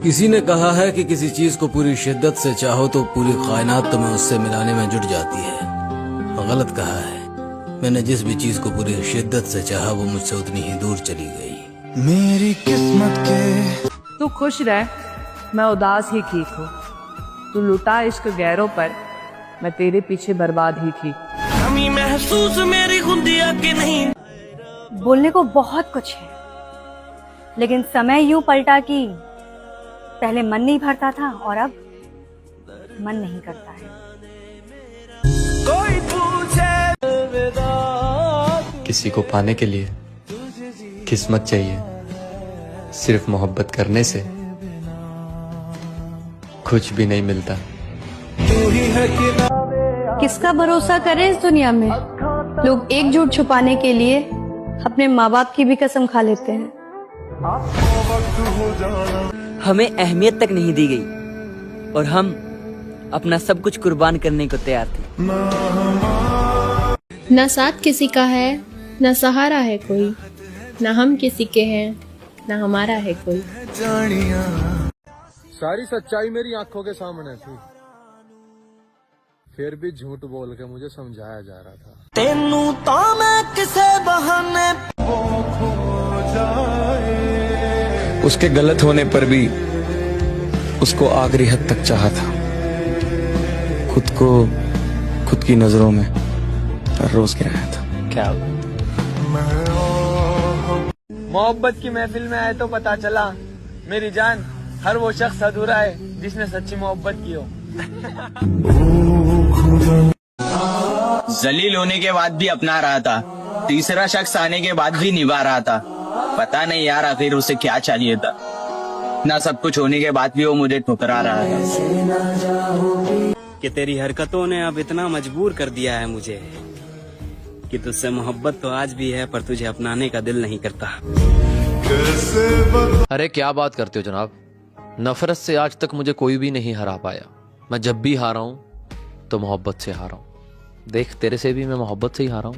किसी ने कहा है कि किसी चीज को पूरी शिद्दत से चाहो तो पूरी कायनात तुम्हें उससे मिलाने में जुट जाती है। गलत कहा है। मैंने जिस भी चीज को पूरी शिद्दत से चाहा वो मुझसे उतनी ही दूर चली गई। मेरी किस्मत के तू खुश रह, मैं उदास ही ठीक हूँ। तू लुटा इश्क गैरों पर, मैं तेरे पीछे बर्बाद ही थी। कमी महसूस मेरी खुदिया के नहीं। बोलने को बहुत कुछ है, लेकिन समय यूं पलटा कि पहले मन नहीं भरता था और अब मन नहीं करता है। कोई पूछे किसी को पाने के लिए किस्मत चाहिए, सिर्फ मोहब्बत करने से कुछ भी नहीं मिलता। किसका भरोसा करें इस दुनिया में? लोग एक झूठ छुपाने के लिए अपने माँ बाप की भी कसम खा लेते हैं। हमें अहमियत तक नहीं दी गई और हम अपना सब कुछ कुर्बान करने को तैयार थे। न साथ किसी का है, न सहारा है कोई, न हम किसी के हैं, न हमारा है कोई। सारी सच्चाई मेरी आंखों के सामने थी, फिर भी झूठ बोल के मुझे समझाया जा रहा था। तेनू तो मैं किसे बहाने उसके गलत होने पर भी उसको आखिरी हद तक चाहा था। खुद को खुद की नजरों में हर रोज गिराया था। क्या मोहब्बत की महफिल में आए तो पता चला मेरी जान हर वो शख्स अधूरा है जिसने सच्ची मोहब्बत की हो। जलील होने के बाद भी अपना रहा था, तीसरा शख्स आने के बाद भी निभा रहा था। पता नहीं यार आखिर उसे क्या चाहिए था। ना सब कुछ होने के बाद भी वो मुझे ठुकरा रहा था। कि तेरी हरकतों ने अब इतना मजबूर कर दिया है मुझे कि तुझसे मोहब्बत तो आज भी है पर तुझे अपनाने का दिल नहीं करता। अरे क्या बात करते हो जनाब, नफरत से आज तक मुझे कोई भी नहीं हरा पाया। मैं जब भी हारा हूं तो मोहब्बत से हारा हूं। देख तेरे से भी मैं मोहब्बत से ही हारा हूं।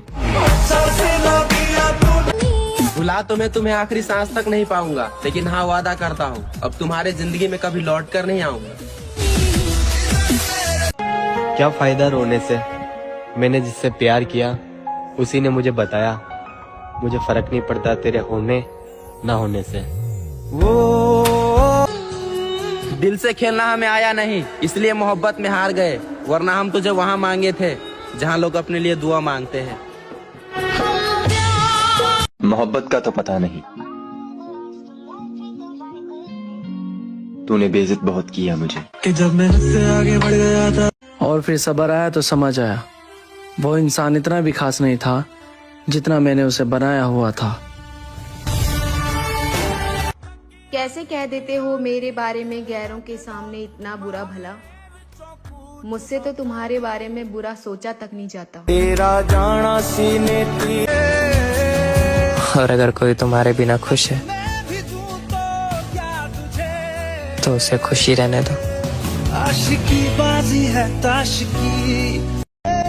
भुला तो मैं तुम्हें आखिरी सांस तक नहीं पाऊंगा, लेकिन हाँ वादा करता हूँ अब तुम्हारे जिंदगी में कभी लौट कर नहीं आऊंगा। क्या फायदा रोने से? मैंने जिससे प्यार किया उसी ने मुझे बताया मुझे फर्क नहीं पड़ता तेरे होने ना होने से। दिल से खेलना हमें आया नहीं, इसलिए मोहब्बत में हार गए, वरना हम तुझे वहाँ मांगे थे जहाँ लोग अपने लिए दुआ मांगते हैं। मोहब्बत का तो पता नहीं, तूने बेइज्जत बहुत किया मुझे। कि जब मैं उससे आगे बढ़ गया था और फिर सब्र आया तो समझ आया वो इंसान इतना भी खास नहीं था जितना मैंने उसे बनाया हुआ था। कैसे कह देते हो मेरे बारे में गैरों के सामने इतना बुरा भला? मुझसे तो तुम्हारे बारे में बुरा सोचा तक नहीं जाता। तेरा जाना सीने थी। और अगर कोई तुम्हारे बिना खुश है तो उसे खुशी रहने दो। आशिकी बाजी है ताशिकी।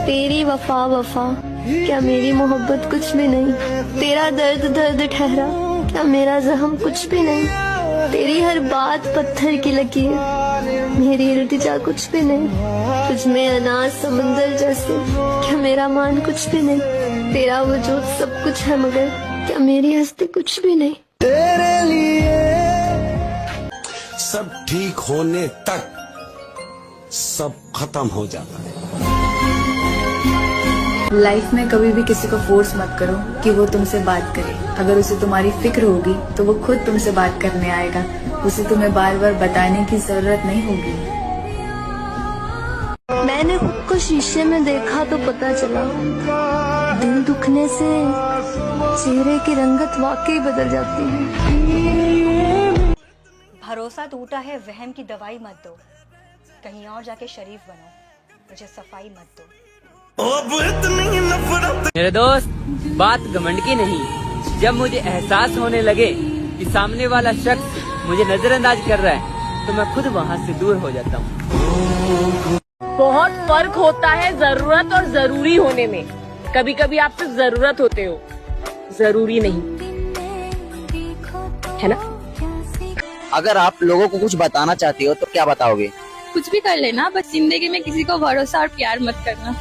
तेरी वफा वफा, क्या मेरी मोहब्बत कुछ भी नहीं? तेरा दर्द दर्द ठहरा, क्या मेरा जख्म कुछ भी नहीं? तेरी हर बात पत्थर की लकीर, मेरी इल्तिजा कुछ भी नहीं। तुझ में अनाज समंदर जैसे, क्या मेरा मान कुछ भी नहीं? तेरा वजूद सब कुछ है मगर क्या मेरी हस्ती कुछ भी नहीं? तेरे लिए सब ठीक होने तक सब खत्म हो जाता है। लाइफ में कभी भी किसी को फोर्स मत करो कि वो तुमसे बात करे। अगर उसे तुम्हारी फिक्र होगी तो वो खुद तुमसे बात करने आएगा। उसे तुम्हें बार बार बताने की जरूरत नहीं होगी। मैंने खुद को शीशे में देखा तो पता चला दिल दुखने से चेहरे की रंगत वाकई बदल जाती है। भरोसा टूटा है, वहम की दवाई मत दो, कहीं और जाके शरीफ बनो, मुझे सफाई मत दो। मेरे दोस्त, बात घमंड की नहीं। जब मुझे एहसास होने लगे कि सामने वाला शख्स मुझे नजरअंदाज कर रहा है तो मैं खुद वहाँ से दूर हो जाता हूँ। बहुत फर्क होता है जरूरत और जरूरी होने में। कभी कभी आप सिर्फ जरूरत होते हो, जरूरी नहीं, है ना? अगर आप लोगों को कुछ बताना चाहती हो तो क्या बताओगे? कुछ भी कर लेना, बस जिंदगी में किसी को भरोसा और प्यार मत करना।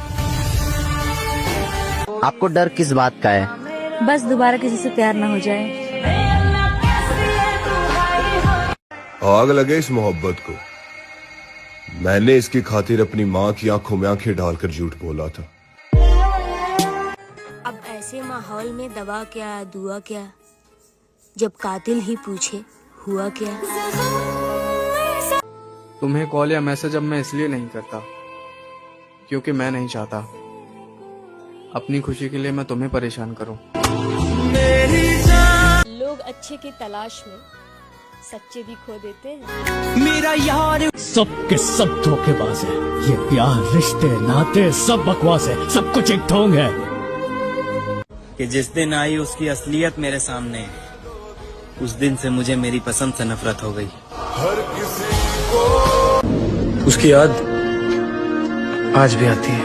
आपको डर किस बात का है? बस दोबारा किसी से प्यार ना हो जाए। आग लगे इस मोहब्बत को। मैंने इसकी खातिर अपनी माँ की आंखों में आंखें डालकर झूठ बोला था। अब ऐसे माहौल में दवा क्या दुआ क्या, जब कातिल ही पूछे हुआ क्या। तुम्हें कॉल या मैसेज अब मैं इसलिए नहीं करता क्योंकि मैं नहीं चाहता अपनी खुशी के लिए मैं तुम्हें परेशान करूं। लोग अच्छे की तलाश में सच्चे भी खो देते हैं। मेरा यार सब के सब धोखेबाज है। ये प्यार रिश्ते नाते सब बकवास है, सब कुछ एक ढोंग है। कि जिस दिन आई उसकी असलियत मेरे सामने, उस दिन से मुझे मेरी पसंद से नफरत हो गई। उसकी याद आज भी आती है।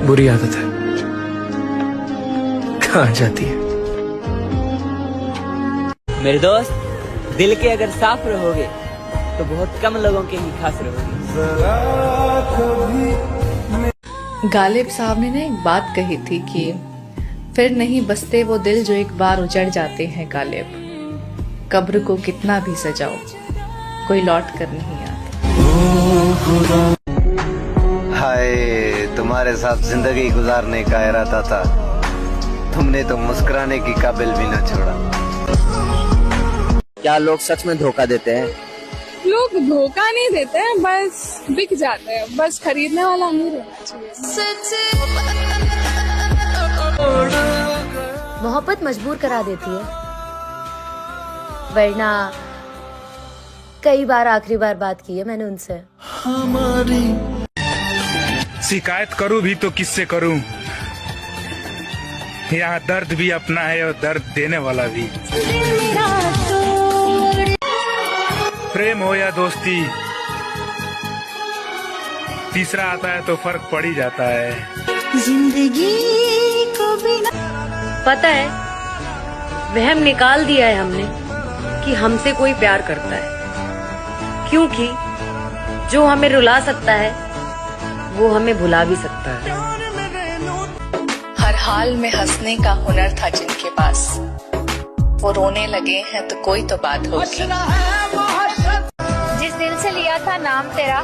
बुरी आदत है, कहाँ जाती है? मेरे दोस्त, दिल के अगर साफ रहोगे तो बहुत कम लोगों के ही खास रहोगे। गालिब साहब ने ना एक बात कही थी कि फिर नहीं बसते वो दिल जो एक बार उजड़ जाते हैं गालिब। कब्र को कितना भी सजाओ, कोई लौट कर नहीं आता। हाय, तुम्हारे साथ जिंदगी गुजारने का इरादा था, तुमने तो मुस्कुराने की काबिल भी न छोड़ा। क्या लोग सच में धोखा देते हैं? लोग धोखा नहीं देते हैं, बस बिक जाते हैं। बस खरीदने वाला नहीं रहना चाहिए। मोहब्बत मजबूर करा देती है, वरना कई बार आखिरी बार बात की है मैंने उनसे। शिकायत करूं भी तो किससे करूं? यहाँ दर्द भी अपना है और दर्द देने वाला भी। प्रेम हो या दोस्ती, तीसरा आता है तो फर्क पड़ ही जाता है। जिंदगी को बिना पता है, वहम निकाल दिया है हमने कि हमसे कोई प्यार करता है, क्योंकि जो हमें रुला सकता है वो हमें भुला भी सकता है। हर हाल में हंसने का हुनर था जिनके पास, वो रोने लगे हैं तो कोई तो बात होगी। जिस दिल से लिया था नाम तेरा,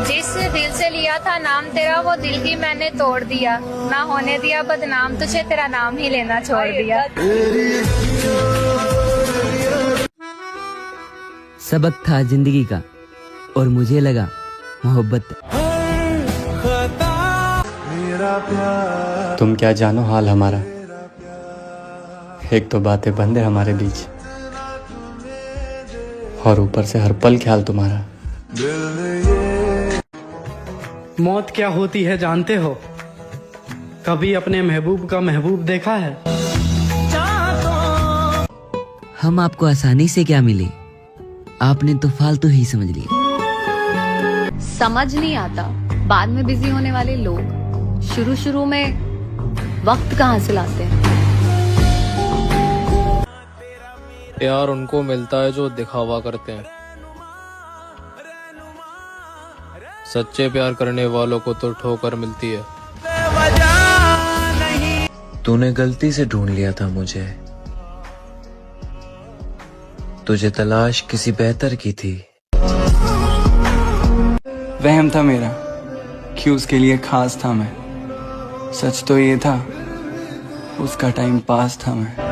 जिस दिल से लिया था नाम तेरा, वो दिल ही मैंने तोड़ दिया। ना होने दिया बदनाम तुझे, तेरा नाम ही लेना छोड़ दिया। सबक था जिंदगी का और मुझे लगा मोहब्बत। तुम क्या जानो हाल हमारा, एक तो बातें बंद है हमारे बीच, और ऊपर से हर पल ख्याल तुम्हारा। मौत क्या होती है जानते हो? कभी अपने महबूब का महबूब देखा है? हम आपको आसानी से क्या मिले, आपने तो फालतू ही समझ लिया। समझ नहीं आता बाद में बिजी होने वाले लोग शुरू में वक्त कहाँ से लाते हैं। प्यार उनको मिलता है जो दिखावा करते हैं, सच्चे प्यार करने वालों को तो ठोकर मिलती है। तूने गलती से ढूंढ लिया था मुझे, तुझे तलाश किसी बेहतर की थी। वहम था मेरा कि उसके लिए खास था मैं, सच तो ये था उसका टाइम पास था मैं।